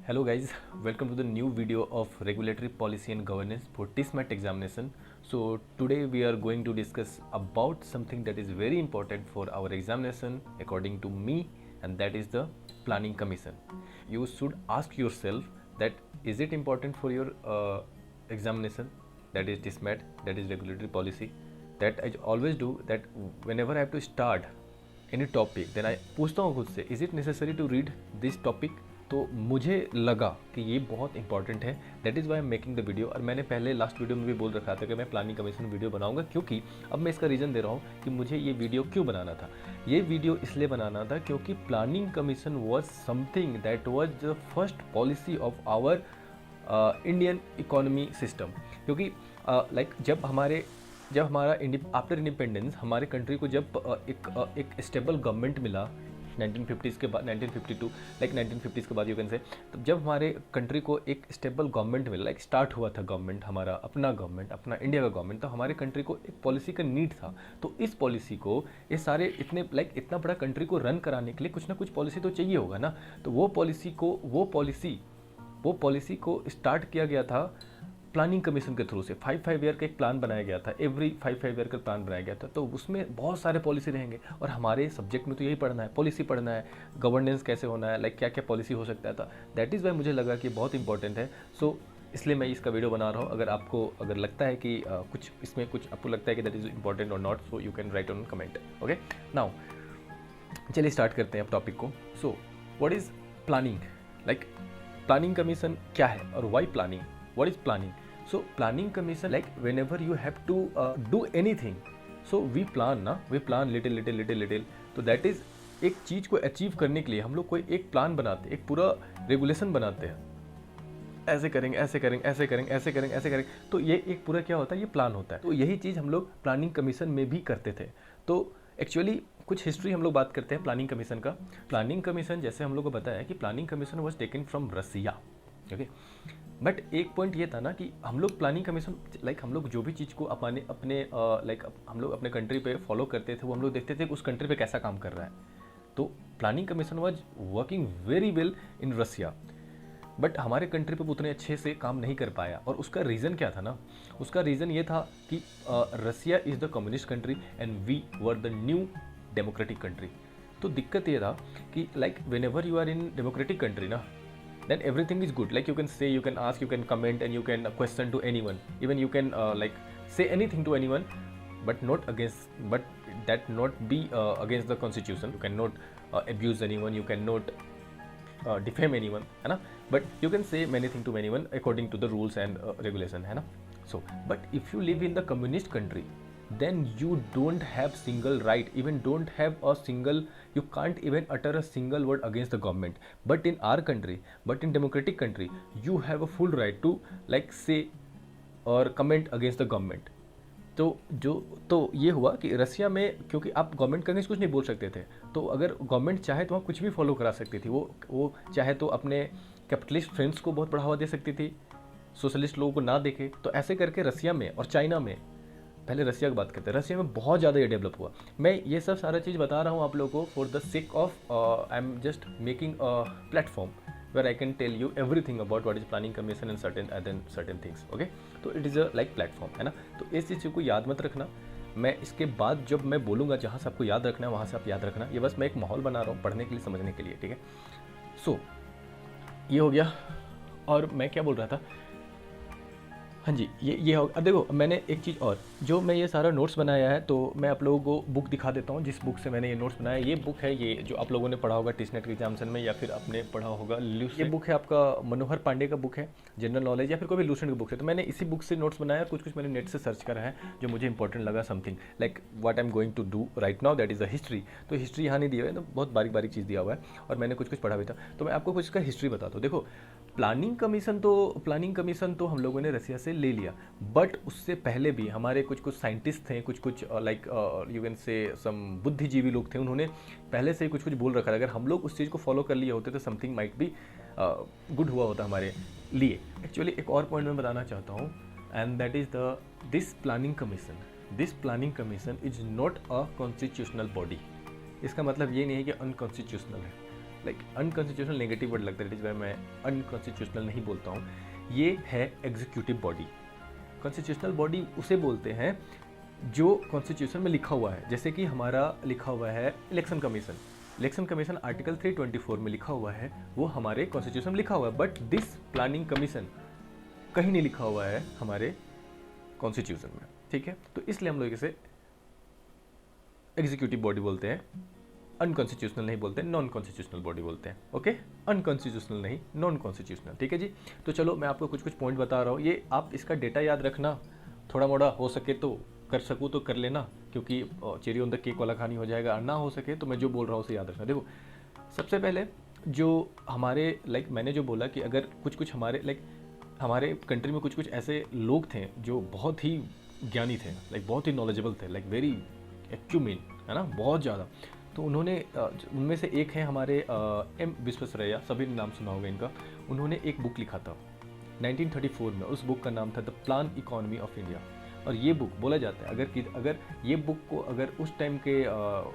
Hello guys, welcome to the new video of regulatory policy and governance for TISMET examination. So today we are going to discuss about something that is very important for our examination according to me, and that is the planning commission. You should ask yourself that is it important for your examination, that is TISMET, that is regulatory policy. That I always do that whenever I have to start any topic, then I पूछता हूँ खुद से, is it necessary to read this topic? तो मुझे लगा कि ये बहुत इंपॉर्टेंट है, that is Y am making the video. और मैंने पहले लास्ट वीडियो में भी बोल रखा था कि मैं प्लानिंग कमीशन वीडियो बनाऊंगा, क्योंकि अब मैं इसका रीज़न दे रहा हूँ कि मुझे ये वीडियो क्यों बनाना था। ये वीडियो इसलिए बनाना था क्योंकि planning commission was something that was the first policy of our Indian economy system. क्योंकि जब हमारा आफ्टर इंडिपेंडेंस हमारे कंट्री को जब एक स्टेबल गवर्नमेंट मिला 1950s के बाद, 1952 1950s के बाद यू कैन से, तो जब हमारे कंट्री को एक स्टेबल गवर्नमेंट मिला, स्टार्ट हुआ था गवर्नमेंट, हमारा अपना गवर्नमेंट, अपना इंडिया का गवर्नमेंट, तो हमारे कंट्री को एक पॉलिसी का नीड था। तो इस पॉलिसी को ये सारे इतना बड़ा कंट्री को रन कराने के लिए कुछ ना कुछ पॉलिसी तो चाहिए होगा ना। तो वो पॉलिसी को स्टार्ट किया गया था प्लानिंग कमीशन के थ्रू से। 5 ईयर का एक प्लान बनाया गया था, एवरी 5 ईयर का प्लान बनाया गया था। तो उसमें बहुत सारे पॉलिसी रहेंगे, और हमारे सब्जेक्ट में तो यही पढ़ना है, पॉलिसी पढ़ना है, गवर्नेंस कैसे होना है, क्या क्या पॉलिसी हो सकता था। दैट इज़ वाई मुझे लगा कि बहुत इंपॉर्टेंट है। सो इसलिए मैं इसका वीडियो बना रहा हूँ। अगर लगता है कि कुछ इसमें कुछ आपको लगता है कि दैट इज़ इंपॉर्टेंट और not, so you can write on comment. Okay, now चलिए स्टार्ट करते हैं अब टॉपिक को। So what is planning, planning commission क्या है और why planning, what is planning? So planning commission, whenever you have to do anything, so we plan little. तो that is एक चीज़ को अचीव करने के लिए हम लोग कोई एक प्लान बनाते हैं, एक पूरा रेगुलेशन बनाते हैं, ऐसे करेंगे। तो ये एक पूरा क्या होता है, ये प्लान होता है। तो यही चीज़ हम लोग प्लानिंग कमीशन में भी करते थे। तो एक्चुअली कुछ हिस्ट्री हम लोग बात करते हैं प्लानिंग कमीशन का। प्लानिंग कमीशन, जैसे हम लोग को बताया कि planning commission was taken from Russia. Okay, but एक पॉइंट ये था ना कि हम लोग प्लानिंग कमीशन हम लोग जो भी चीज़ को हम लोग अपने कंट्री पे फॉलो करते थे, वो हम लोग देखते थे कि उस कंट्री पे कैसा काम कर रहा है। तो planning commission was working very well in Russia, but हमारे कंट्री पे उतने अच्छे से काम नहीं कर पाया। और उसका रीज़न क्या था ना, उसका रीज़न ये था कि Russia is the communist country and we were the new democratic country. तो दिक्कत ये था कि whenever you are in democratic country ना, then everything is good. You can say, you can ask, you can comment, and you can question to anyone. Even you can say anything to anyone, but that not be against the constitution. You cannot abuse anyone. You cannot defame anyone, है ना? But you can say many things to anyone according to the rules and regulation, है ना? So, but if you live in the communist country, then you don't have single right, even don't have a single, you can't even utter a single word against the government. But in our country, but in democratic country, you have a full right to say or comment against the government. तो ये हुआ कि रसिया में, क्योंकि आप government के against कुछ नहीं बोल सकते थे, तो अगर गवर्नमेंट चाहे तो वहाँ कुछ भी फॉलो करा सकती थी। वो चाहे तो अपने कैपिटलिस्ट फ्रेंड्स को बहुत बढ़ावा दे सकती थी, सोशलिस्ट लोगों को ना देखे। तो ऐसे करके रसिया में और चाइना में, पहले रसिया की बात करते हैं, रसिया में बहुत ज़्यादा ये डेवलप हुआ। मैं ये सब सारा चीज़ बता रहा हूँ आप लोगों को for the sake of I am just making a platform where I can tell you everything about what is planning commission and certain things. Okay, तो इट इज़ अ प्लेटफॉर्म, है ना? तो इस चीज़ को याद मत रखना। मैं इसके बाद जब मैं बोलूँगा जहाँ से आपको याद रखना है वहाँ से आप याद रखना। ये बस मैं एक माहौल बना रहा हूँ पढ़ने के लिए, समझने के लिए, ठीक है? सो ये हो गया। और मैं क्या बोल रहा था, हाँ जी, ये हो। अब देखो, मैंने एक चीज़ और, जो मैं ये सारा नोट्स बनाया है, तो मैं आप लोगों को बुक दिखा देता हूँ जिस बुक से मैंने ये नोट्स बनाया। ये बुक है, ये जो आप लोगों ने पढ़ा होगा टिसनेट के एग्जामिनेशन में, या फिर आपने पढ़ा होगा लूसेंट। ये बुक है आपका मनोहर पांडे का बुक है, जनरल नॉलेज, या फिर कोई भी लूसेंट की बुक है। तो मैंने इसी बुक से नोट्स बनाया, कुछ मैंने नेट से सर्च करा है जो मुझे इंपॉर्टेंट लगा, something what I am going to do right now, that is a history. तो हिस्ट्री यहाँ नहीं दिया हुआ है, तो बहुत बारीक चीज़ दिया हुआ है, और मैंने कुछ पढ़ा भी था। तो मैं आपको कुछ इसका हिस्ट्री बताता हूँ। देखो, प्लानिंग कमीशन तो हम लोगों ने रसिया से ले लिया, बट उससे पहले भी हमारे कुछ साइंटिस्ट थे, कुछ यू कैन से सम बुद्धिजीवी लोग थे, उन्होंने पहले से ही कुछ बोल रखा था। अगर हम लोग उस चीज़ को फॉलो कर लिए होते तो समथिंग माइट बी गुड हुआ होता हमारे लिए। एक्चुअली एक और पॉइंट मैं बताना चाहता हूँ, and that is this planning commission is not a constitutional body. इसका मतलब ये नहीं है कि अनकॉन्स्टिट्यूशनल है। लाइक अनकॉन्स्टिट्यूशनल नेगेटिव वर्ड लगता है, इट इज़ वाई मैं अनकॉन्स्टिट्यूशनल नहीं बोलता हूँ। ये है एग्जीक्यूटिव बॉडी। कॉन्स्टिट्यूशनल बॉडी उसे बोलते हैं जो कॉन्स्टिट्यूशन में लिखा हुआ है, जैसे कि हमारा लिखा हुआ है election commission. Election commission article 324 में लिखा हुआ है, वो हमारे कॉन्स्टिट्यूशन में लिखा हुआ है, बट दिस प्लानिंग कमीशन कहीं नहीं लिखा हुआ है हमारे कॉन्स्टिट्यूशन में, ठीक है। तो इसलिए हम लोग इसे एग्जीक्यूटिव बॉडी बोलते हैं, अनकॉन्स्टिट्यूशनल नहीं बोलते, नॉन कॉन्स्टिट्यूशनल बॉडी बोलते हैं, ओके। अनकॉन्स्टिट्यूशनल नहीं, नॉन कॉन्स्टिट्यूशनल, ठीक है जी। तो चलो मैं आपको कुछ कुछ पॉइंट बता रहा हूँ, ये आप इसका डेटा याद रखना, थोड़ा मोड़ा हो सके तो कर सकूँ तो कर लेना, क्योंकि चेरी ऑन द केक वाला कहानी हो जाएगा, ना हो सके तो मैं जो बोल रहा हूँ उसे याद रखना। देखो सबसे पहले जो हमारे लाइक मैंने जो बोला कि अगर कुछ कुछ हमारे लाइक हमारे कंट्री में कुछ कुछ ऐसे लोग थे जो बहुत ही ज्ञानी थे, लाइक बहुत ही नॉलेजेबल थे, लाइक वेरी एक्यूमेन, है ना, बहुत ज़्यादा। तो उन्होंने उनमें से एक है हमारे एम विश्वेश्वरैया, सभी ने नाम सुना होगा इनका। उन्होंने एक बुक लिखा था 1934 में, उस बुक का नाम था the plan economy of India. और ये बुक बोला जाता है अगर ये बुक को अगर उस टाइम के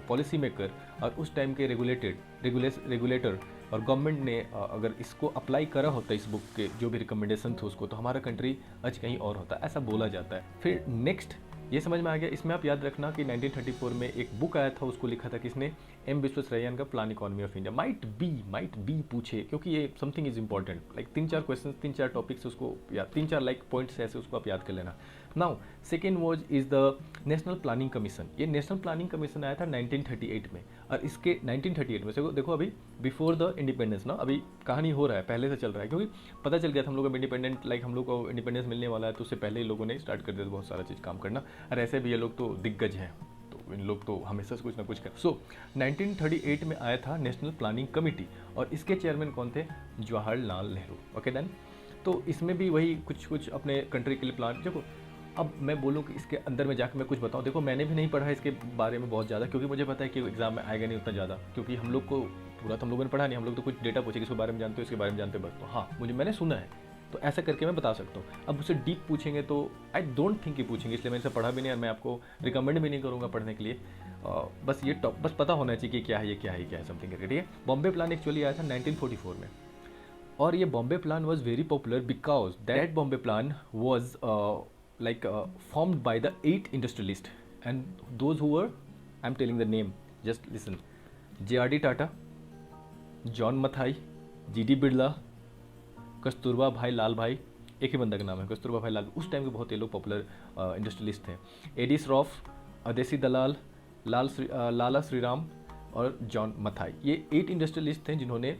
पॉलिसी मेकर और उस टाइम के रेगुलेटर और गवर्नमेंट ने अगर इसको अप्लाई करा होता इस बुक के जो भी रिकमेंडेशन थे उसको, तो हमारा कंट्री आज कहीं और होता, ऐसा बोला जाता है। फिर नेक्स्ट ये समझ में आ गया। इसमें आप याद रखना कि 1934 में एक बुक आया था, उसको लिखा था किसने, एम विश्वेश्वरैया का plan economy of India. Might be पूछे, क्योंकि ये something is important, like 3-4 question, 3-4 topics उसको या 3-4 लाइक पॉइंट्स ऐसे उसको आप याद कर लेना। Now second was is the national planning commission. ये नेशनल प्लानिंग कमीशन आया था 1938 में, और इसके 1938 में से देखो अभी बिफोर द इंडिपेंडेंस ना, अभी कहानी हो रहा है, पहले से चल रहा है, क्योंकि पता चल गया था हम लोग इंडिपेंडेंट, लाइक हम लोग को इंडिपेंडेंस मिलने वाला है, तो उससे पहले ही लोगों ने स्टार्ट कर दिया बहुत सारा चीज़ काम करना। और ऐसे भी ये लोग तो दिग्गज हैं, तो इन लोग तो हमेशा से कुछ ना कुछ कर। सो 1938 में आया था नेशनल प्लानिंग कमेटी, और इसके चेयरमैन कौन थे, जवाहरलाल नेहरू, ओके डन। तो इसमें भी वही कुछ कुछ अपने कंट्री के लिए प्लान। देखो अब मैं बोलूँ कि इसके अंदर में जाकर मैं कुछ बताऊँ, देखो मैंने भी नहीं पढ़ा इसके बारे में बहुत ज़्यादा, क्योंकि मुझे पता है कि एग्जाम में आएगा नहीं उतना ज़्यादा, क्योंकि हम लोग को पूरा तो हम लोगों ने पढ़ा नहीं, हम लोग तो कुछ डेटा पूछे, इसके बारे में जानते हो, इसके बारे में जानते हो बस। तो हाँ मैंने सुना है, तो ऐसा करके मैं बता सकता हूँ। अब उसे डीप पूछेंगे तो आई डोंट थिंक कि पूछेंगे, इसलिए मैंने इसे पढ़ा भी नहीं और मैं आपको रिकमेंड भी नहीं करूँगा पढ़ने के लिए। बस ये बस पता होना चाहिए कि क्या है, ये क्या है समथिंग करके, ठीक है। बॉम्बे प्लान एक्चुअली आया था 1944 में, और ये Bombay plan was very popular because that Bombay plan was formed by the 8 industrialists, and those who were, I'm telling the name, just listen: J.R.D. Tata, John Mathai, GD. Birla, Kasturba भाई लाल भाई, एक ही बंदा का नाम है कस्तूरबा भाई लाल। उस टाइम के बहुत ये लोग पॉपुलर इंडस्ट्रियलिस्ट थे। एडी श्रॉफ, अदेसी दलाल, लाला श्रीराम और जॉन मथाई, ये 8 इंडस्ट्रियलिस्ट थे जिन्होंने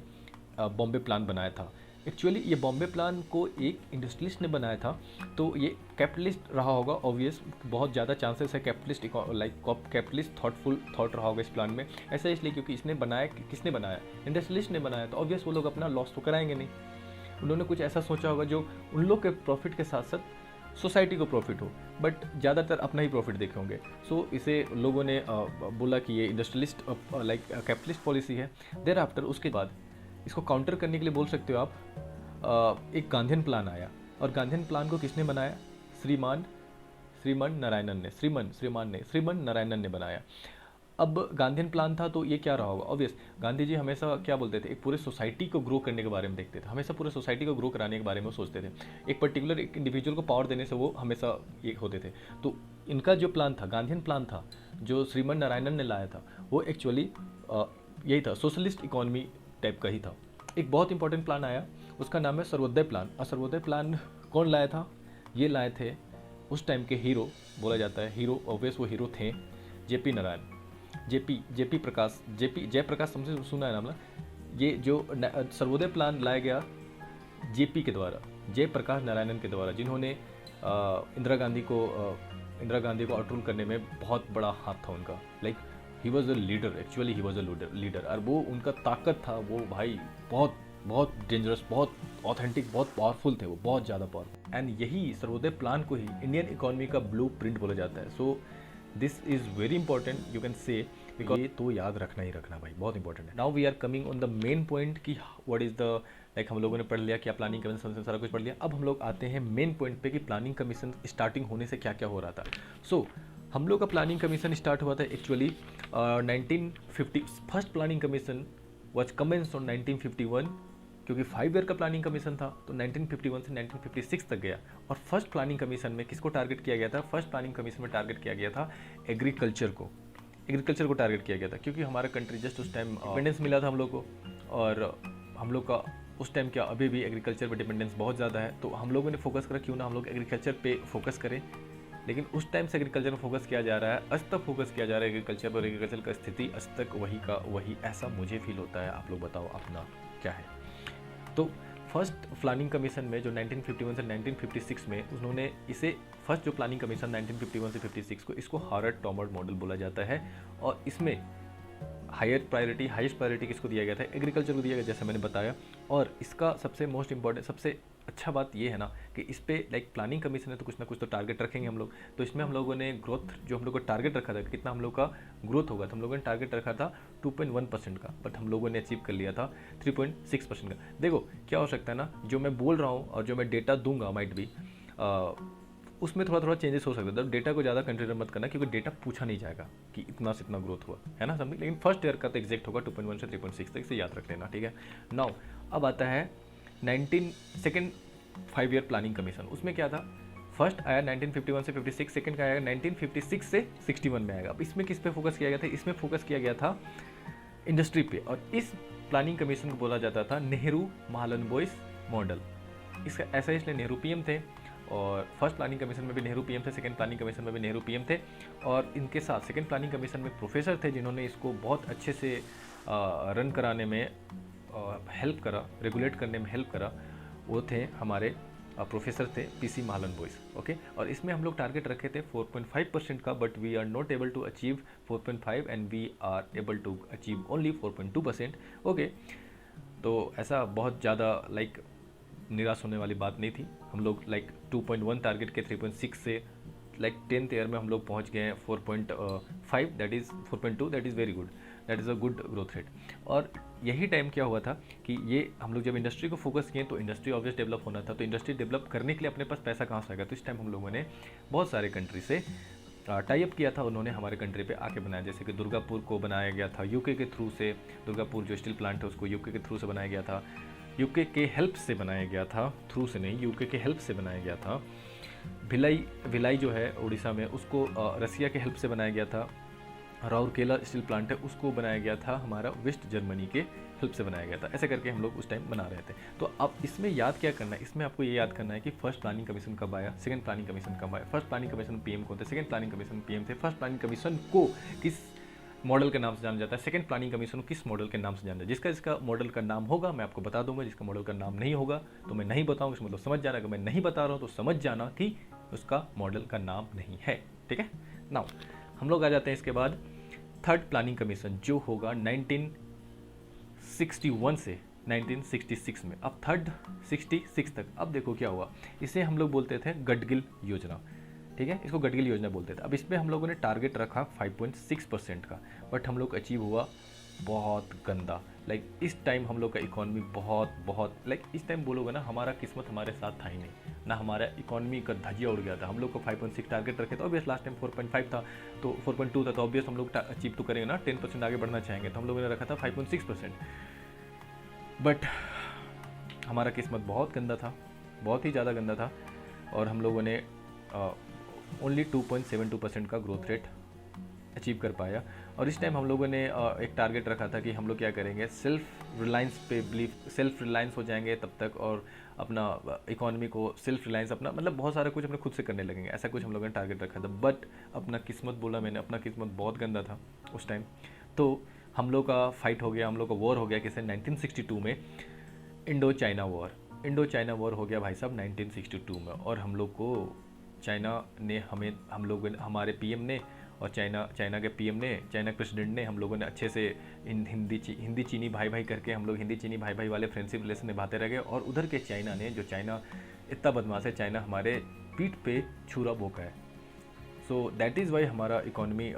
बॉम्बे प्लान बनाया था। एक्चुअली ये बॉम्बे प्लान को एक इंडस्ट्रियलिस्ट ने बनाया था, तो ये कैपिटलिस्ट रहा होगा ऑब्वियस, बहुत ज़्यादा चांसेस है capitalist, like capitalist thoughtful thought रहा होगा इस प्लान में। ऐसा इसलिए क्योंकि इसने बनाया, किसने बनाया, इंडस्ट्रियलिस्ट ने बनाया, तो ऑब्वियस वो लोग अपना लॉस तो कराएंगे नहीं। उन्होंने कुछ ऐसा सोचा होगा जो उन लोग के प्रॉफिट के साथ साथ सोसाइटी को प्रॉफिट हो, बट ज़्यादातर अपना ही प्रॉफिट देखे होंगे। सो इसे लोगों ने बोला कि ये इंडस्ट्रियलिस्ट लाइक कैपिटलिस्ट पॉलिसी है। देयर आफ्टर उसके बाद इसको काउंटर करने के लिए बोल सकते हो आप, एक गांधीयन प्लान आया, और गांधीयन प्लान को किसने बनाया, श्रीमन नारायणन ने बनाया। अब गांधीयन प्लान था तो ये क्या रहा होगा, ऑब्वियस गांधी जी हमेशा क्या बोलते थे, एक पूरे सोसाइटी को ग्रो करने के बारे में देखते थे, हमेशा पूरे सोसाइटी को ग्रो कराने के बारे में सोचते थे। एक पर्टिकुलर एक इंडिविजुअल को पावर देने से वो हमेशा ये होते थे। तो इनका जो प्लान था, गांधीयन प्लान था, जो श्रीमन नारायणन ने लाया था, वो एक्चुअली यही था, सोशलिस्ट इकोनॉमी टाइप का ही था। एक बहुत इंपॉर्टेंट प्लान आया, उसका नाम है सर्वोदय प्लान। और सर्वोदय प्लान कौन लाया था, ये लाए थे उस टाइम के हीरो, बोला जाता है हीरो, ऑब्वियस वो हीरो थे जेपी नारायण, जयप्रकाश समझे, सुना है नाम ना। ये जो सर्वोदय प्लान लाया गया जेपी के द्वारा, जयप्रकाश नारायणन के द्वारा, जिन्होंने इंदिरा गांधी को आउटरूल करने में बहुत बड़ा हाथ था उनका। Like he was a leader, actually he was a leader, और वो उनका ताकत था, वो भाई बहुत बहुत डेंजरस, बहुत ऑथेंटिक, बहुत पावरफुल थे, वो बहुत ज़्यादा पावरफुल। एंड यही सर्वोदय प्लान को ही इंडियन इकोनॉमी का ब्लू प्रिंट बोला जाता है। So this is very important, you can say, because ये तो याद रखना ही रखना भाई, बहुत इंपॉर्टेंट है। Now we are coming on the main point कि व्हाट इज़ द, लाइक हम लोगों ने पढ़ लिया क्या प्लानिंग कमीशन, सारा कुछ पढ़ लिया। अब हम लोग आते हैं मेन पॉइंट पे कि प्लानिंग कमीशन स्टार्टिंग होने से क्या क्या हो रहा था। सो हम लोग का प्लानिंग कमीशन स्टार्ट हुआ था actually 1950। First planning commission was commenced on 1951, क्योंकि 5 ईयर का प्लानिंग कमीशन था तो 1951 से 1956 तक गया। और फर्स्ट प्लानिंग कमीशन में किसको टारगेट किया गया था? फर्स्ट प्लानिंग कमीशन में टारगेट किया गया था एग्रीकल्चर को टारगेट किया गया था, क्योंकि हमारा कंट्री जस्ट उस टाइम इंडिपेंडेंस मिला था हम लोग को, और हम लोग का उस टाइम क्या अभी भी एग्रीकल्चर पे डिपेंडेंस बहुत ज़्यादा है। तो हम लोगों ने फोकस करा क्यों ना हम लोग एग्रीकल्चर पे फोकस करें। लेकिन उस टाइम से एग्रीकल्चर पर फोकस किया जा रहा है, आज तक फोकस किया जा रहा है एग्रीकल्चर पर। एग्रीकल्चर का स्थिति आज तक वही का वही, ऐसा मुझे फील होता है। आप लोग बताओ अपना क्या है। तो फर्स्ट प्लानिंग कमीशन में जो 1951 से 1956 में उन्होंने इसे फर्स्ट जो प्लानिंग कमीशन 1951 से 56 को, इसको हार्वर्ड टॉमर्ड मॉडल बोला जाता है। और इसमें हाईएस्ट प्रायोरिटी किसको दिया गया था? एग्रीकल्चर को दिया गया, जैसे मैंने बताया। और इसका सबसे मोस्ट इंपॉर्टेंट, सबसे अच्छा बात ये है ना कि इस पे लाइक प्लानिंग कमीशन है तो कुछ ना कुछ तो टारगेट रखेंगे हम लोग। तो इसमें हम लोगों ने ग्रोथ, जो हम लोग को टारगेट रखा था कितना हम लोग का ग्रोथ होगा, तो हम लोगों ने टारगेट रखा था 2.1% का, बट हम लोगों ने अचीव कर लिया था 3.6% का। देखो क्या हो सकता है ना, जो मैं बोल रहा हूँ और जो मैं डेटा दूंगा माइट भी उसमें थोड़ा चेंजेस हो सकता है। तो डेटा को ज़्यादा कंसिडर मत करना, क्योंकि डेटा पूछा नहीं जाएगा कि इतना से इतना ग्रोथ हुआ है ना, समझ। लेकिन फर्स्ट ईयर का तो एग्जैक्ट होगा 2.1 से 3.6 तक, से याद रख लेना, ठीक है। नाउ अब आता है 19 5 ईयर प्लानिंग कमीशन। उसमें क्या था? फर्स्ट आया 1951 से 56, सेकंड का आया 1956 से 61 में आएगा। अब इसमें किस पे फोकस किया गया था? इसमें फोकस किया गया था इंडस्ट्री पे। और इस प्लानिंग कमीशन को बोला जाता था नेहरू महालनोबिस मॉडल। इसका ऐसा इसलिए नेहरू पीएम थे, और फर्स्ट प्लानिंग कमीशन में भी नेहरू पीएम थे, सेकंड प्लानिंग कमीशन में भी नेहरू पीएम थे। और इनके साथ सेकंड प्लानिंग कमीशन में प्रोफेसर थे जिन्होंने इसको बहुत अच्छे से रन कराने में हेल्प करा, रेगुलेट करने में हेल्प करा। वो थे हमारे प्रोफेसर थे पीसी महालनोबिस, ओके। और इसमें हम लोग टारगेट रखे थे 4.5% का, but we are not able to achieve 4.5 and we are able to achieve only 4.2%, okay. तो ऐसा बहुत ज़्यादा लाइक निराश होने वाली बात नहीं थी। हम लोग लाइक 2.1 टारगेट के 3.6 से लाइक 10th ईयर में हम लोग पहुंच गए हैं 4.5, that is 4.2, that is very good, that is a good growth rate. और यही टाइम क्या हुआ था कि ये हम लोग जब इंडस्ट्री को फोकस किए तो इंडस्ट्री ऑब्वियस डेवलप होना था। तो इंडस्ट्री डेवलप करने के लिए अपने पास पैसा कहाँ से आएगा? तो इस टाइम हम लोगों ने बहुत सारे कंट्री से टाई अप किया था, उन्होंने हमारे कंट्री पे आके बनाया। जैसे कि दुर्गापुर को बनाया गया था यूके के थ्रू से, दुर्गापुर जो स्टील प्लांट है उसको यूके के थ्रू से बनाया गया था, यूके के हेल्प से बनाया गया था, थ्रू से नहीं, यूके के हेल्प से बनाया गया था। भिलाई जो है उड़ीसा में, उसको रसिया के हेल्प से बनाया गया था। राउरकेला स्टील प्लांट है उसको बनाया गया था हमारा वेस्ट जर्मनी के हेल्प से बनाया गया था। ऐसे करके हम लोग उस टाइम बना रहे थे। तो अब इसमें याद क्या करना है? इसमें आपको ये याद करना है कि फर्स्ट प्लानिंग कमीशन कब आया, सेकंड प्लानिंग कमीशन कब आया, फर्स्ट प्लानिंग कमीशन पीएम कौन थे, सेकंड प्लानिंग कमीशन पीएम थे, फर्स्ट प्लानिंग कमीशन को किस मॉडल के नाम से जाना जाता है, सेकंड प्लानिंग कमीशन को किस मॉडल के नाम से जाना जाता है। जिसका मॉडल का नाम होगा मैं आपको बता दूंगा, जिसका मॉडल का नाम नहीं होगा तो मैं नहीं बताऊंगा। इसका मतलब समझ जाना कि मैं नहीं बता रहा हूँ तो समझ जाना कि उसका मॉडल का नाम नहीं है, ठीक है। नाउ हम लोग आ जाते हैं इसके बाद थर्ड प्लानिंग कमीशन, जो होगा 1961 से 1966 में। अब थर्ड 66 तक, अब देखो क्या हुआ। इसे हम लोग बोलते थे गडगिल योजना, ठीक है, इसको गडगिल योजना बोलते थे। अब इसमें हम लोगों ने टारगेट रखा 5.6% का, बट हम लोग अचीव हुआ बहुत गंदा। लाइक इस टाइम हम लोग का इकोनॉमी बहुत लाइक इस टाइम बोलोगे ना, हमारा किस्मत हमारे साथ था ही नहीं ना, हमारा इकोनॉमी का धजिया उड़ गया था। हम लोग को 5.6 टारगेट रखे, तो ऑब्वियस लास्ट टाइम 4.5 था, तो 4.2 था, तो ऑब्वियस हम लोग अचीव तो करेंगे ना, 10% आगे बढ़ना चाहेंगे, तो हम लोगों ने रखा था 5.6%। बट हमारा किस्मत बहुत गंदा था, बहुत ही ज़्यादा गंदा था, और हम लोगों ने ओनली 2.72% का ग्रोथ रेट अचीव कर पाया। और इस टाइम हम लोगों ने एक टारगेट रखा था कि हम लोग क्या करेंगे, सेल्फ रिलायंस हो जाएंगे तब तक, और अपना इकोनॉमी को सेल्फ रिलायंस अपना मतलब बहुत सारा कुछ अपने खुद से करने लगेंगे, ऐसा कुछ हम लोगों ने टारगेट रखा था। बट अपना किस्मत बोला मैंने, अपना किस्मत बहुत गंदा था उस टाइम। तो हम लोग का फाइट हो गया, हम लोग का वॉर हो गया किसे, 1962 में इंडो चाइना वॉर हो गया भाई साहब 1962 में। और हम लोग को चाइना ने हमारे पीएम ने और चाइना के पीएम ने, चाइना प्रेसिडेंट ने, हम लोगों ने अच्छे से हिंदी चीनी भाई करके हम लोग हिंदी चीनी भाई वाले फ्रेंडशिप रिलेशन निभाते रह गए। और उधर के चाइना ने, जो चाइना इतना बदमाश है, चाइना हमारे पीठ पे छुरा भोंका है। सो दैट इज़ वाई हमारा इकोनॉमी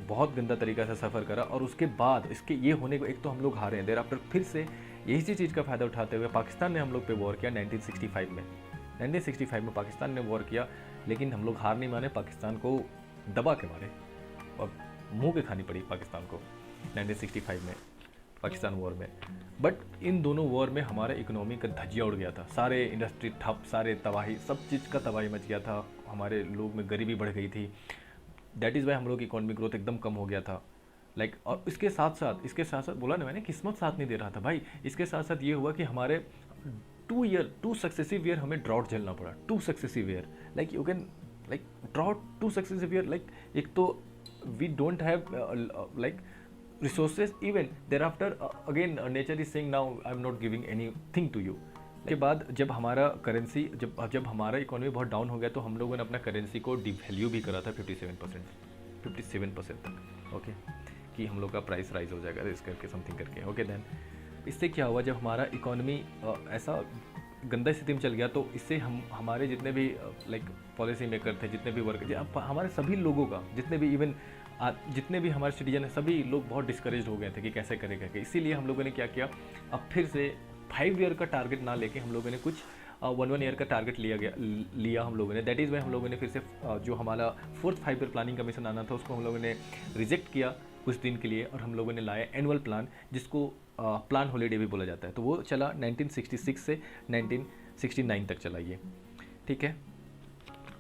बहुत गंदा तरीका से सफ़र करा। और उसके बाद इसके ये होने को, एक तो हम लोग हारे हैं, देर आफ्टर फिर से यही चीज़ का फ़ायदा उठाते हुए पाकिस्तान ने हम लोग पे वॉर किया 1965 में। 1965 में पाकिस्तान ने वॉर किया, लेकिन हम लोग हार नहीं माने, पाकिस्तान को दबा के मारे और मुंह के खानी पड़ी पाकिस्तान को 1965 में। पाकिस्तान वॉर में। बट इन दोनों वॉर में हमारा इकोनॉमी का धज्जिया उड़ गया था, सारे इंडस्ट्री ठप, सारे तबाही, सब चीज़ का तबाही मच गया था, हमारे लोग में गरीबी बढ़ गई थी। दैट इज़ वाई हम लोग की इकोनॉमिक ग्रोथ एकदम कम हो गया था। और इसके साथ साथ बोला ना मैंने, किस्मत साथ नहीं दे रहा था भाई। इसके साथ साथ ये हुआ कि हमारे 2 सक्सेसिव ईयर हमें ड्राउट झेलना पड़ा। 2 successive year, like you can like drought 2 successive year, like एक तो we don't have like resources, even thereafter again nature is saying now I'm not giving anything to you। के बाद जब हमारा currency जब हमारा इकोनॉमी बहुत डाउन हो गया तो हम लोगों ने अपना करेंसी को डिवैल्यू भी करा था 57% तक, ओके, कि हम लोग का प्राइस राइज हो जाएगा इस करके समथिंग करके, ओके। देन इससे क्या हुआ, जब हमारा इकोनॉमी ऐसा गंदा स्थिति में चल गया तो इससे हमारे जितने भी लाइक पॉलिसी मेकर थे, जितने भी वर्क, हमारे सभी लोगों का, जितने भी हमारे सिटीजन हैं, सभी लोग बहुत डिस्करेज हो गए थे कि कैसे करेगा। इसीलिए हम लोगों ने क्या किया, अब फिर से 5 ईयर का टारगेट ना लेके हम लोगों ने कुछ 1 ईयर का टारगेट लिया हम लोगों ने। दैट इज़ वाई हम लोगों ने फिर से जो हमारा 4th 5 ईयर प्लानिंग कमीशन आना था उसको हम लोगों ने रिजेक्ट किया कुछ दिन के लिए, और हम लोगों ने लाया एनुअल प्लान, जिसको प्लान हॉलीडे भी बोला जाता है। तो वो चला 1966 से 1969 तक चला ये, ठीक है।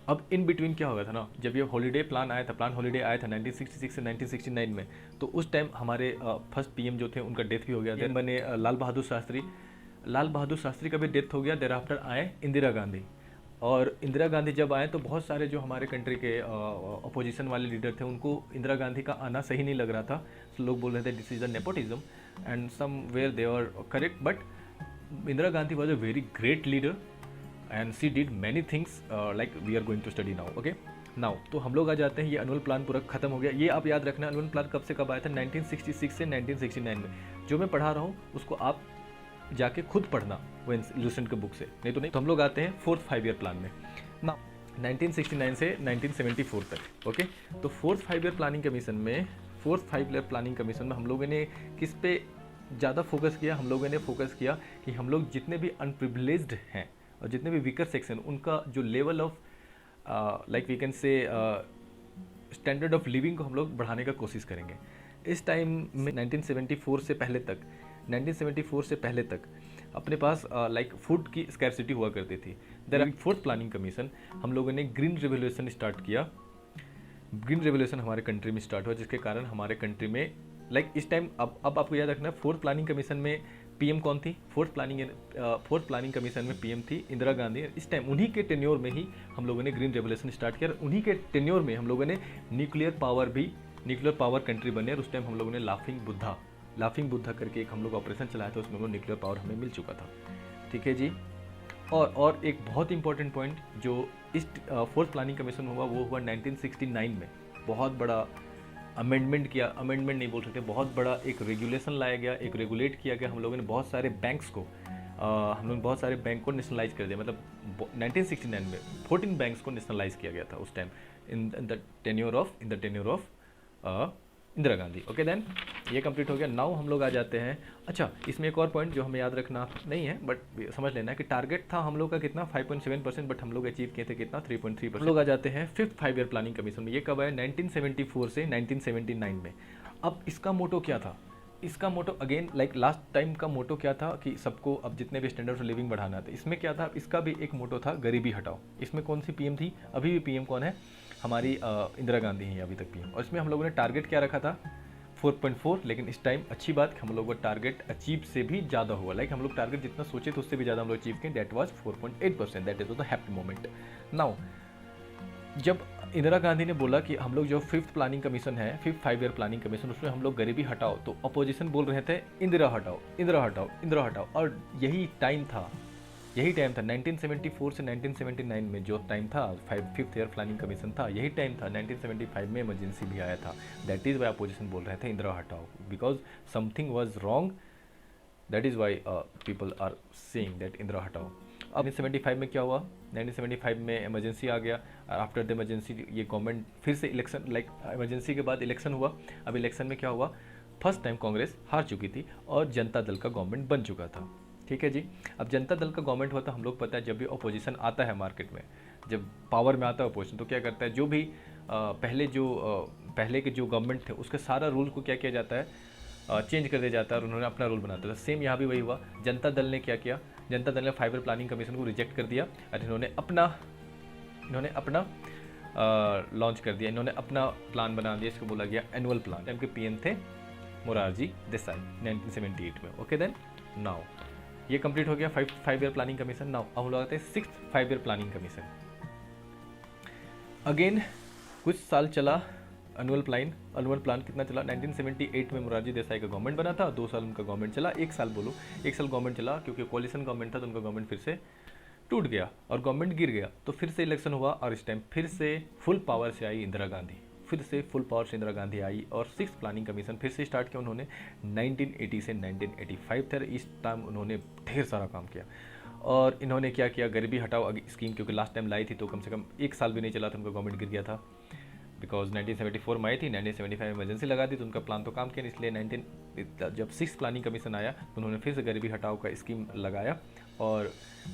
अब इन बिटवीन क्या हो गया था ना, जब ये हॉलीडे प्लान आया था, प्लान हॉलीडे आया था 1966 से 1969 में, तो उस टाइम हमारे फर्स्ट पीएम जो थे उनका डेथ भी हो गया था। बने लाल बहादुर शास्त्री का भी डेथ हो गया। देर आफ्टर आए इंदिरा गांधी, और इंदिरा गांधी जब आए तो बहुत सारे जो हमारे कंट्री के अपोजिशन वाले लीडर थे उनको इंदिरा गांधी का आना सही नहीं लग रहा था। तो लोग बोल रहे थे this is a nepotism, and somewhere they are correct, but Indira Gandhi was a very great leader and she did many things like we are going to study now, okay now। तो हम लोग आ जाते हैं, ये एनुअल प्लान पूरा खत्म हो गया। ये आप याद रखना, एनुअल प्लान कब से कब आया था, 1966 से 1969 में। जो मैं पढ़ा रहा हूँ उसको आप जाके खुद पढ़ना वो लूसेंट के बुक से, नहीं तो नहीं। तो हम लोग आते हैं 4th 5 ईयर प्लान में ना, 1969 से 1974 तक, ओके। तो 4th 5 ईयर प्लानिंग कमीशन में हम लोगों ने किस पे ज़्यादा फोकस किया, हम लोगों ने फोकस किया कि हम लोग जितने भी अनप्रिविलेज्ड हैं और जितने भी वीकर सेक्शन, उनका जो level of like we can say standard of living को हम लोग बढ़ाने का कोशिश करेंगे। इस टाइम में 1974 से पहले तक अपने पास लाइक फूड की स्कैरसिटी हुआ करती थी। देयर 4th प्लानिंग कमीशन हम लोगों ने ग्रीन रेवोल्यूशन स्टार्ट किया। ग्रीन रेवोल्यूशन हमारे कंट्री में स्टार्ट हुआ, जिसके कारण हमारे कंट्री में लाइक इस टाइम अब आपको याद रखना, 4th प्लानिंग कमीशन में पीएम कौन थी, 4th प्लानिंग कमीशन में पीएम थी इंदिरा गांधी। इस टाइम उन्हीं के टेन्योर में ही हम लोगों ने ग्रीन रेवोल्यूशन स्टार्ट किया, उन्हीं के टेन्योर में हम लोगों ने न्यूक्लियर पावर कंट्री बने। और उस टाइम हम लोगों ने लाफिंग बुद्धा करके एक हम लोग ऑपरेशन चलाया था, उसमें न्यूक्लियर पावर हमें मिल चुका था, ठीक है जी। और एक बहुत इंपॉर्टेंट पॉइंट जो इस 4th प्लानिंग कमीशन हुआ, वो हुआ 1969 में। बहुत बड़ा अमेंडमेंट नहीं बोल सकते, बहुत बड़ा एक रेगुलेशन लाया गया, एक रेगुलेट किया गया। हम लोगों ने बहुत सारे बैंक को नेशनलाइज कर दिया। मतलब 1969 में 14 बैंक्स को नेशनलाइज किया गया था उस time in the tenure of Indira Gandhi, okay. Then ये कंप्लीट हो गया। नाउ हम लोग आ जाते हैं, अच्छा इसमें एक और पॉइंट जो हमें याद रखना नहीं है बट समझ लेना है कि टारगेट था हम लोग का कितना 5.7%, बट हम लोग अचीव किए थे कितना 3.3%। हम लोग आ जाते हैं 5th 5 ईयर प्लानिंग कमीशन में। ये कब आया, 1974 से 1979 में। अब इसका मोटो क्या था, इसका मोटो अगेन लाइक लास्ट टाइम का मोटो क्या था कि सबको अब जितने भी स्टैंडर्ड ऑफ लिविंग बढ़ाना था। इसमें क्या था, इसका भी एक मोटो था, गरीबी हटाओ। इसमें कौन सी पीएम थी, अभी भी पीएम कौन है, हमारी इंदिरा गांधी है अभी तक पीएम। और इसमें हम लोगों ने टारगेट क्या रखा था 4.4, लेकिन इस टाइम अच्छी बात हम लोगों का टारगेट अचीव से भी ज़्यादा हुआ। लाइक हम लोग टारगेट जितना सोचे थे उससे भी ज़्यादा हम लोग अचीव किए। That was 4.8%। That is the happy moment. Now जब इंदिरा गांधी ने बोला कि हम लोग जो 5th प्लानिंग कमीशन है, 5th 5 ईयर प्लानिंग कमीशन, उसमें हम लोग गरीबी हटाओ, तो अपोजिशन बोल रहे थे इंदिरा हटाओ। और यही टाइम था 1974 से 1979 में जो टाइम था 5th ईयर प्लानिंग कमीशन था, यही टाइम था। 1975 में इमरजेंसी भी आया था। दैट इज़ वाई अपोजिशन बोल रहे थे इंदिरा हटाओ, because something was wrong. That is why people are saying that Indira हटाओ। अब 1975 में क्या हुआ, 1975 में इमरजेंसी आ गया। आफ्टर द इमरजेंसी ये गवर्नमेंट फिर से इलेक्शन, लाइक इमरजेंसी के बाद इलेक्शन हुआ। अब इलेक्शन में क्या हुआ, फर्स्ट टाइम कांग्रेस हार चुकी थी और जनता दल का गवर्नमेंट बन चुका था, ठीक है जी। अब जनता दल का गवर्नमेंट हुआ तो हम लोग पता है जब भी अपोजिशन आता है मार्केट में, जब पावर में आता है अपोजिशन, तो क्या करता है, जो भी पहले के जो गवर्नमेंट थे उसके सारा रूल को क्या किया जाता है, चेंज कर दिया जाता है और उन्होंने अपना रूल बनाता था। सेम यहाँ भी वही हुआ। जनता दल ने क्या किया, जनता दल ने 5 ईयर प्लानिंग कमीशन को रिजेक्ट कर दिया और इन्होंने अपना लॉन्च कर दिया, इन्होंने अपना प्लान बना दिया, इसको बोला गया एनुअल प्लान। टाइम के पीएम थे मोरारजी देसाई 1978 में। ओके देन नाउ ये कंप्लीट हो गया 5 ईयर प्लानिंग कमीशन। नाउ अब हम लोग आते हैं 6th 5 year planning commission. Again कुछ साल चला एनुअल प्लान कितना चला, 1978 में मोरारजी देसाई का गवर्नमेंट बना था, 2 साल उनका गवर्नमेंट चला, 1 साल गवर्नमेंट चला, क्योंकि कोलिशन गवर्नमेंट था तो उनका गवर्नमेंट फिर से टूट गया और गवर्नमेंट गिर गया। तो फिर से इलेक्शन हुआ और इस टाइम फिर से फुल पावर से आई इंदिरा गांधी, आई और 6th प्लानिंग कमीशन फिर से स्टार्ट किया उन्होंने 1980 से 1985 तक। इस टाइम उन्होंने ढेर सारा काम किया और इन्होंने क्या किया, गरीबी हटाओ स्कीम, क्योंकि लास्ट टाइम लाई थी तो कम से कम 1 साल भी नहीं चला था, उनका गवर्नमेंट गिर गया था। बिकॉज 1974 में आई थी, 1975 में इमरजेंसी लगा दी तो उनका प्लान तो काम किया नहीं, इसलिए जब 6th प्लानिंग कमीशन आया तो उन्होंने फिर से गरीबी हटाओ का स्कीम लगाया और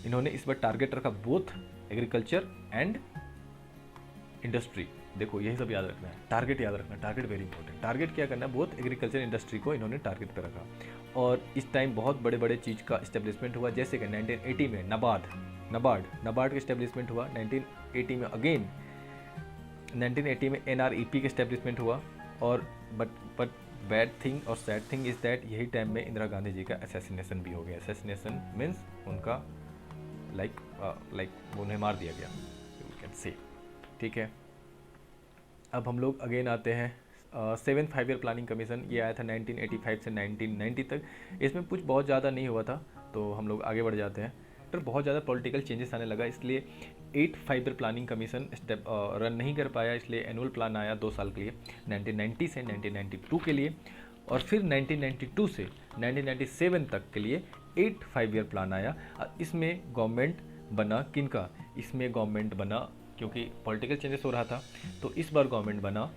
इन्होंने इस बार टारगेट रखा बोथ एग्रीकल्चर एंड इंडस्ट्री। देखो यही सब याद रखना है, टारगेट याद रखना, टारगेट वेरी इंपॉर्टेंट। टारगेट क्या करना है, बोथ एग्रीकल्चर इंडस्ट्री को इन्होंने टारगेट पे रखा और इस टाइम बहुत बड़े बड़े चीज़ का इस्टेब्लिशमेंट हुआ, जैसे कि 1980 में नबार्ड का इस्टेब्लिशमेंट हुआ, 1980 में अगेन 1980 में NREP का इस्टेब्लिशमेंट हुआ और बट बैड थिंग और सैड थिंग इज़ दैट यही टाइम में इंदिरा गांधी जी का असैसिनेशन भी हो गया। असैसिनेशन मीन्स उनका लाइक उन्हें मार दिया गया, यू कैन से। ठीक है, अब हम लोग अगेन आते हैं 7th 5 ईयर प्लानिंग कमीशन। ये आया था 1985 से 1990 तक। इसमें कुछ बहुत ज़्यादा नहीं हुआ था तो हम लोग आगे बढ़ जाते हैं। तो बहुत ज़्यादा पॉलिटिकल चेंजेस आने लगा, इसलिए 8th 5 year planning commission run नहीं कर पाया, इसलिए एनुअल प्लान आया 2 साल के लिए, 1990 से 1992 के लिए और फिर 1992 से 1997 तक के लिए 8th 5 ईयर प्लान आया। इसमें गवर्नमेंट बना किनका, इसमें गवर्नमेंट बना क्योंकि पॉलिटिकल चेंजेस हो रहा था तो इस बार गवर्नमेंट बना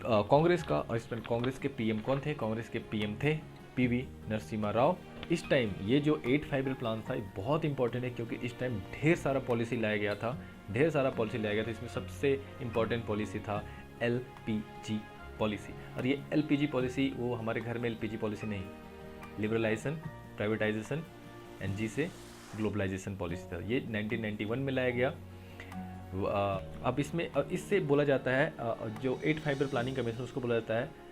कांग्रेस का। और इसमें कांग्रेस के पीएम कौन थे, कांग्रेस के पीएम थे PV नरसिम्हा राव। इस टाइम ये जो 8th 5 ईयर प्लान था ये बहुत इंपॉर्टेंट है क्योंकि इस टाइम ढेर सारा पॉलिसी लाया गया था, इसमें सबसे इंपॉर्टेंट पॉलिसी था LPG पॉलिसी। और ये LPG पॉलिसी वो हमारे घर में LPG पॉलिसी नहीं, लिबरलाइजेशन, प्राइवेटाइजेशन, NG से ग्लोबलाइजेशन पॉलिसी था, ये 1991 में लाया गया। अब इसमें इससे बोला जाता है जो 8th 5 ईयर प्लानिंग कमीशन उसको बोला जाता है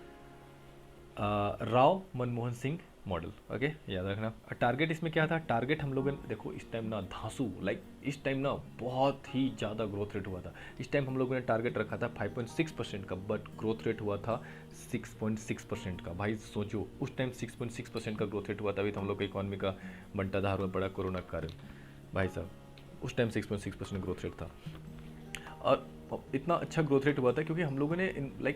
राव मनमोहन सिंह मॉडल। ओके, याद रखना। टारगेट इसमें क्या था, टारगेट हम लोगों ने देखो इस टाइम ना धांसू इस टाइम ना बहुत ही ज़्यादा ग्रोथ रेट हुआ था। इस टाइम हम लोगों ने टारगेट रखा था 5.6% का, बट ग्रोथ रेट हुआ था 6.6% का। भाई सोचो उस टाइम 6.6% का ग्रोथ रेट हुआ था, अभी तो हम लोग का इकॉनमी का बंटाधार में पड़ा कोरोना के कारण। भाई साहब उस टाइम 6.6% ग्रोथ रेट था और इतना अच्छा ग्रोथ रेट हुआ था क्योंकि हम लोगों ने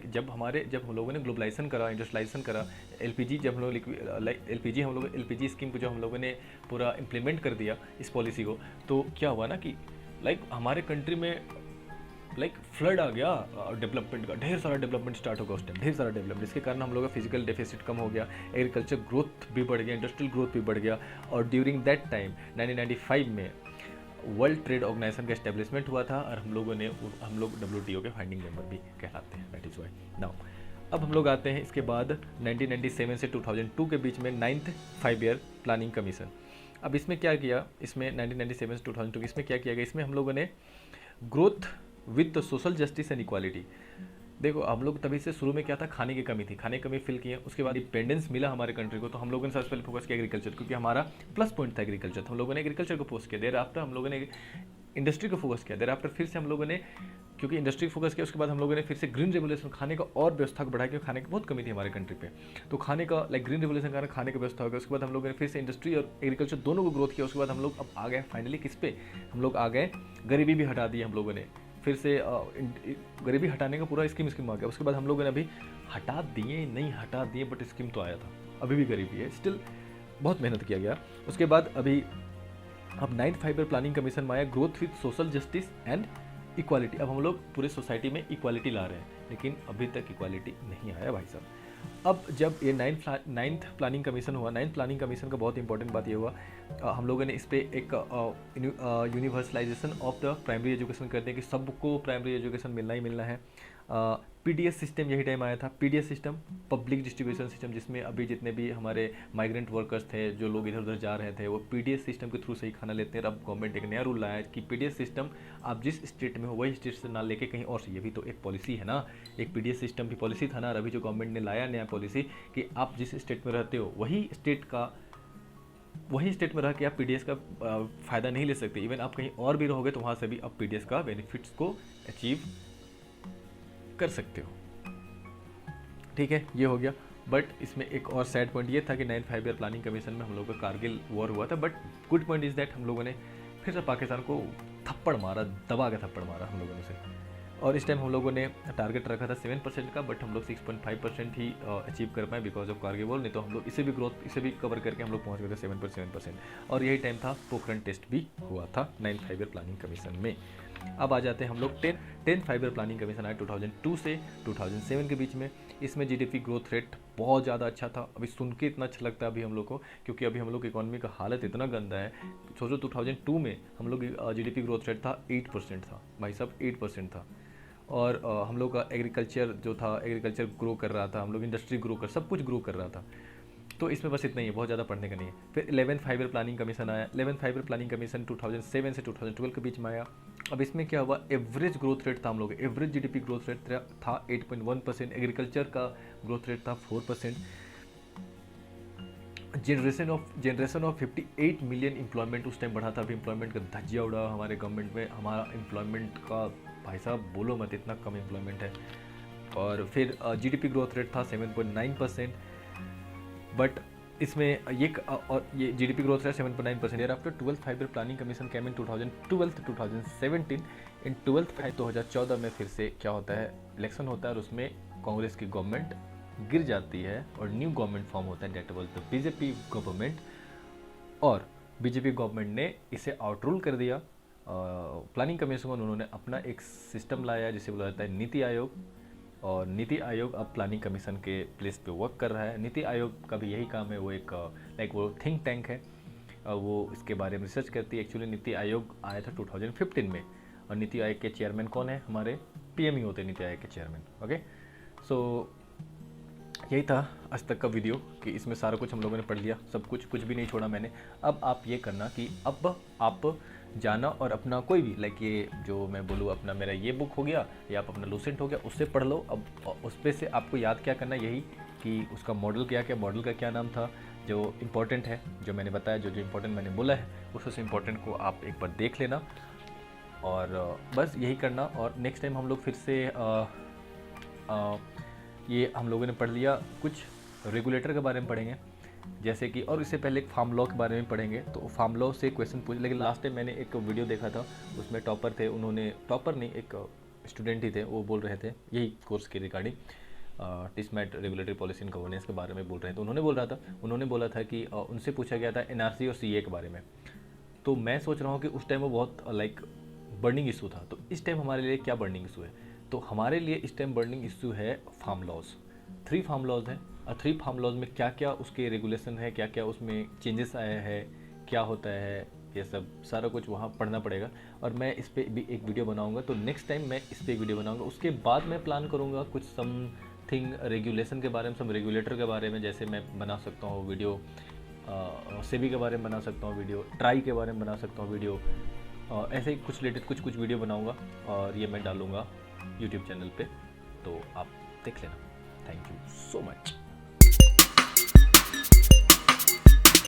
जब हम लोगों ने ग्लोबलाइजेशन करा, इंडस्ट्रियलाइजेशन करा, LPG जब हम लोग LPG स्कीम को जब हम लोगों ने पूरा इम्प्लीमेंट कर दिया इस पॉलिसी को, तो क्या हुआ ना कि हमारे कंट्री में फ्लड आ गया डेवलपमेंट का, ढेर सारा डेवलपमेंट स्टार्ट होगा उस टाइम, ढेर सारा डेवलपमेंट। इसके कारण हम लोग का फिजिकल डेफिसिट कम हो गया, एग्रीकल्चर ग्रोथ भी बढ़ गया, इंडस्ट्रियल ग्रोथ भी बढ़ गया। और ड्यूरिंग दैट टाइम 1995 में वर्ल्ड ट्रेड ऑर्गेनाइजेशन का एस्टेब्लिशमेंट हुआ था और हम लोग WTO के फाइंडिंग मेंबर भी कहलाते हैं, दैट इज़ वाई। नाउ अब हम लोग आते हैं इसके बाद 1997 से 2002 के बीच में 9th 5 ईयर प्लानिंग कमीशन। अब इसमें क्या किया, इसमें 1997 से 2002 इसमें क्या किया गया, इसमें हम लोगों ने growth with social justice and equality. देखो हम लोग तभी से शुरू में क्या था, खाने की कमी थी, खाने की कमी फिल किए, उसके बाद डिपेंडेंस मिला हमारे कंट्री को, तो हम लोगों ने सबसे पहले फोकस किया एग्रीकल्चर, क्योंकि हमारा प्लस पॉइंट था एग्रीकल्चर, तो हम लोगों ने एग्रीकल्चर को फोकस किया। देर आफ्टर हम लोगों ने इंडस्ट्री को फोकस किया, देर आफ्टर फिर से हम लोगों ने क्योंकि इंडस्ट्री फोकस किया, उसके बाद हम लोगों ने फिर से ग्रीन रेवोल्यूशन, खाने का और व्यवस्था को बढ़ाया, क्योंकि खाने की बहुत कमी थी हमारे कंट्री पे, तो खाने का ग्रीन रेवोल्यूशन कारण खाने का व्यवस्था हो गया। उसके बाद हम लोगों ने फिर से इंडस्ट्री और एग्रीकल्चर दोनों को ग्रोथ किया। उसके बाद हम लोग अब आ गए फाइनली किस पे, हम लोग आ गए गरीबी भी हटा दी हम लोगों ने, फिर से गरीबी हटाने का पूरा स्कीम आ गया। उसके बाद हम लोगों ने अभी हटा दिए बट स्कीम तो आया था, अभी भी गरीबी है, स्टिल बहुत मेहनत किया गया। उसके बाद अभी अब 9th 5 ईयर प्लानिंग कमीशन में आया growth with social justice and equality. अब हम लोग पूरे सोसाइटी में इक्वालिटी ला रहे हैं, लेकिन अभी तक इक्वालिटी नहीं आया भाई साहब। अब जब ये 9th प्लानिंग कमीशन हुआ, 9th प्लानिंग कमीशन का बहुत इंपॉर्टेंट बात ये हुआ, हम लोगों ने इस पर एक universalization of the primary education कर दिया कि सबको प्राइमरी एजुकेशन मिलना ही मिलना है। पीडीएस सिस्टम यही टाइम आया था। PDS system public distribution system, जिसमें अभी जितने भी हमारे माइग्रेंट वर्कर्स थे जो लोग इधर उधर जा रहे थे वो पीडीएस सिस्टम के थ्रू से ही खाना लेते हैं। अब गवर्नमेंट एक नया रूल लाया है कि पीडीएस सिस्टम आप जिस स्टेट में हो वही स्टेट से ना लेके कहीं और से, ये भी तो एक पॉलिसी है ना, एक पीडीएस सिस्टम भी पॉलिसी था ना। और अभी जो गवर्नमेंट ने लाया नया पॉलिसी कि आप जिस स्टेट में रहते हो वही स्टेट में रह के आप पीडीएस का फ़ायदा नहीं ले सकते। इवन आप कहीं और भी रहोगे तो वहाँ से भी आप पीडीएस का बेनिफिट्स को अचीव कर सकते हो। ठीक है, ये हो गया। बट इसमें एक और सैड पॉइंट ये था कि 9 5 ईयर प्लानिंग कमीशन में हम लोगों का कारगिल वॉर हुआ था। But good point is that हम लोगों ने फिर से पाकिस्तान को थप्पड़ मारा, दबा के थप्पड़ मारा हम लोगों ने से। और इस टाइम हम लोगों ने टारगेट रखा था 7% का, बट हम लोग 6.5% ही अचीव कर पाए बिकॉज ऑफ कारगिल वॉर। नहीं तो हम लोग इसे भी कवर करके हम लोग पहुँच गए थे 7.7%। और यही टाइम था पोखरण टेस्ट भी हुआ था 9 5 ईयर प्लानिंग कमीशन में। अब आ जाते हैं हम लोग 10 5 ईयर प्लानिंग कमीशन आया 2002 से 2007 के बीच में। इसमें जीडीपी ग्रोथ रेट बहुत ज़्यादा अच्छा था। अभी सुन के इतना अच्छा लगता है अभी हम लोग को, क्योंकि अभी हम लोग की इकोनॉमी का हालत इतना गंदा है। सोचो 2002 में हम लोग जीडीपी ग्रोथ रेट था 8% था, भाई साहब 8% था। और हम लोग का एग्रीकल्चर जो था, एग्रीकल्चर ग्रो कर रहा था, हम लोग इंडस्ट्री सब कुछ ग्रो कर रहा था। तो इसमें बस इतना ही है, बहुत ज़्यादा पढ़ने का नहीं है। फिर 11 5 ईयर प्लानिंग कमीशन आया। 11 5 ईयर प्लानिंग कमीशन 2007 से 2012 के बीच में आया। अब इसमें क्या हुआ, एवरेज ग्रोथ रेट था हम लोग, एवरेज जीडीपी ग्रोथ रेट था 8.1%, एग्रीकल्चर का ग्रोथ रेट था 4%। जनरेशन ऑफ 58 मिलियन एम्प्लॉयमेंट उस टाइम बढ़ा था। अभी एम्प्लॉयमेंट का धज्जिया उड़ा हमारे गवर्नमेंट में। हमारा एम्प्लॉयमेंट का भाई साहब बोलो मत, इतना कम एम्प्लॉयमेंट है। और फिर जीडीपी ग्रोथ रेट था 7.9%। बट इसमें ये GDP growth rate 7.9%। Year after 12th 5 year planning commission came in 2012 to 2017। In 12th 5 2014 में फिर से क्या होता है, इलेक्शन होता है और उसमें कांग्रेस की गवर्नमेंट गिर जाती है और न्यू गवर्नमेंट फॉर्म होता है, that was the BJP government. और बीजेपी गवर्नमेंट ने इसे आउट रूल कर दिया प्लानिंग कमीशन को। उन्होंने अपना एक सिस्टम लाया जिसे बोला जाता है नीति आयोग। और नीति आयोग अब प्लानिंग कमीशन के प्लेस पे वर्क कर रहा है। नीति आयोग का भी यही काम है, वो एक वो थिंक टैंक है, वो इसके बारे में रिसर्च करती है। एक्चुअली नीति आयोग आया था 2015 में। और नीति आयोग के चेयरमैन कौन है, हमारे पीएम ही होते हैं नीति आयोग के चेयरमैन। ओके, सो यही था आज तक का वीडियो कि इसमें सारा कुछ हम लोगों ने पढ़ लिया, सब कुछ भी नहीं छोड़ा मैंने। अब आप ये करना कि अब आप जाना और अपना कोई भी ये जो मैं बोलूँ अपना मेरा ये बुक हो गया या आप अपना लूसेंट हो गया उससे पढ़ लो। अब उस पर से आपको याद क्या करना, यही कि उसका मॉडल मॉडल का क्या नाम था, जो इम्पोर्टेंट है, जो मैंने बताया, जो इम्पोर्टेंट मैंने बोला है उससे इम्पोर्टेंट को आप एक बार देख लेना। और बस यही करना। और नेक्स्ट टाइम हम लोग फिर से ये हम लोगों ने पढ़ लिया, कुछ रेगुलेटर के बारे में पढ़ेंगे जैसे कि, और इससे पहले एक फार्म लॉ के बारे में पढ़ेंगे। तो फार्म लॉ से क्वेश्चन पूछ, लेकिन लास्ट टाइम मैंने एक वीडियो देखा था उसमें टॉपर थे, उन्होंने टॉपर नहीं एक स्टूडेंट ही थे, वो बोल रहे थे यही कोर्स के रिगार्डिंग टिस्मेट रेगुलेटरी पॉलिसी एंड गवर्नेंस के बारे में बोल रहे थे। उन्होंने बोला था कि उनसे पूछा गया था एनआरसी और सीए के बारे में। तो मैं सोच रहा हूँ कि उस टाइम वो बहुत बर्निंग इशू था। तो इस टाइम हमारे लिए क्या बर्निंग इशू है, तो हमारे लिए इस टाइम बर्निंग इशू है फार्म लॉज। 3 फार्म लॉज हैं और 3 फार्म लॉज में क्या क्या उसके रेगुलेशन है, क्या क्या उसमें चेंजेस आया है, क्या होता है, ये सब सारा कुछ वहाँ पढ़ना पड़ेगा। और मैं इस पर भी एक वीडियो बनाऊंगा। तो नेक्स्ट टाइम मैं इस पर एक वीडियो बनाऊंगा। उसके बाद मैं प्लान करूँगा कुछ समथिंग रेगुलेशन के बारे में, सम रेगुलेटर के बारे में। जैसे मैं बना सकता हूँ वीडियो सेबी के बारे में बना सकता हूँ वीडियो, ट्राई के बारे में बना सकता हूँ वीडियो। ऐसे ही कुछ रिलेटेड कुछ वीडियो बनाऊंगा और ये मैं डालूंगा यूट्यूब चैनल पे, तो आप देख लेना। Thank you so much.